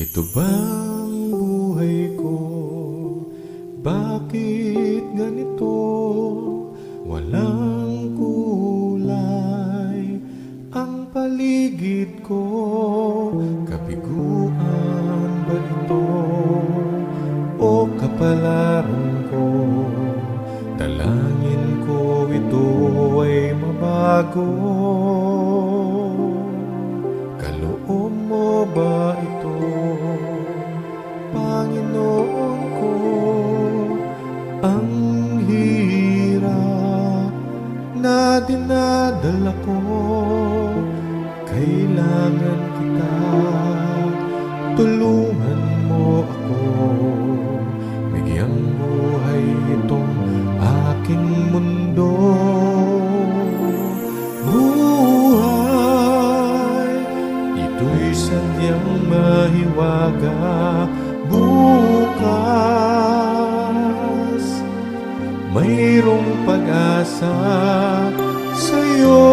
Ito bang buhay ko? Bakit ganito? Walang kulay ang paligid ko. Kabiguan ba ito? O kapalaran ko? Dalangin ko ito ay mabago. Kaloob mo ba ito, Panginoon ko? Ang hirap na dinadala ko, kailangan kita, tulungan mo ako. Bigyang buhay itong aking mundo. Buhay, ito'y sadyang mahiwaga. Bukas, mayroong pag-asa sa'yo.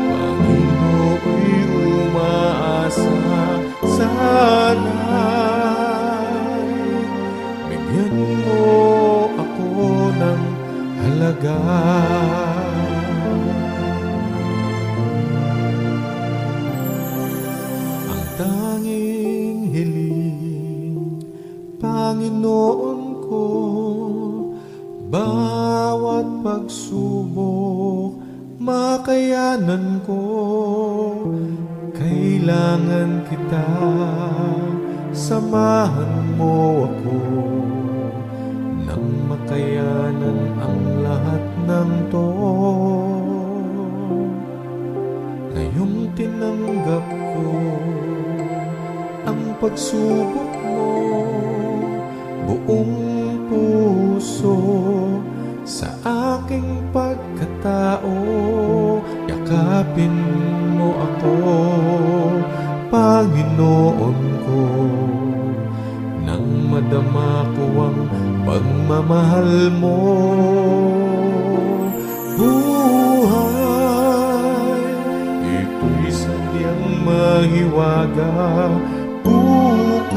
Panginoon'y umaasa, sana'y bigyan mo ako ng halaga. Ang tanging hiling, Panginoon ko, bawat pagsubok makayanan ko. Kailangan kita, samahan mo ako nang makayanan ang lahat ng to. Ngayong tinanggap ko ang pagsubok mo, buong puso sa aking pagkatao. Yakapin mo ako, Panginoon ko, nang madama ko ang pagmamahal mo. Buhay, ito'y sadyang mahiwaga. Bukas,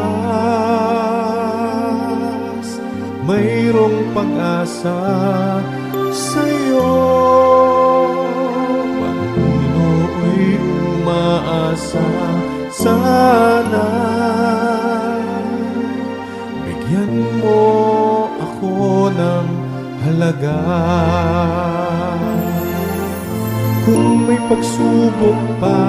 mayroong pag-asa sa'yo. Panginoon'y umaasa, sana'y bigyan mo ako ng halaga. Kung may pagsubok pa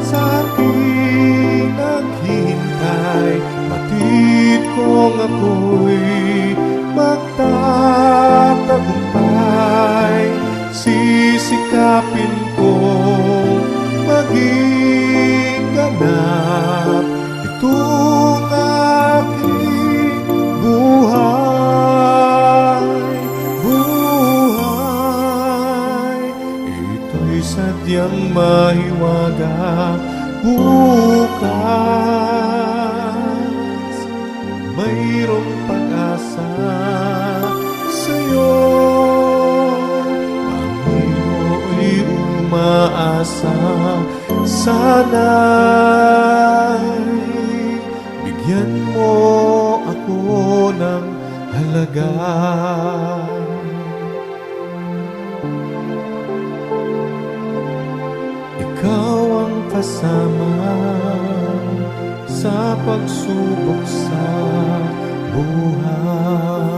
sa akin naghihintay, batid kong ako'y magtatagumpay. Sisikapin kong maging ganap itong aking buhay. Buhay, ito'y sadyang mahiwaga. Bukas, mayroong pag-asa sa'yo. Panginoon'y umaasa, sana'y bigyan mo ako ng halaga. Ikaw ang kasama sa pagsubok sa buhay.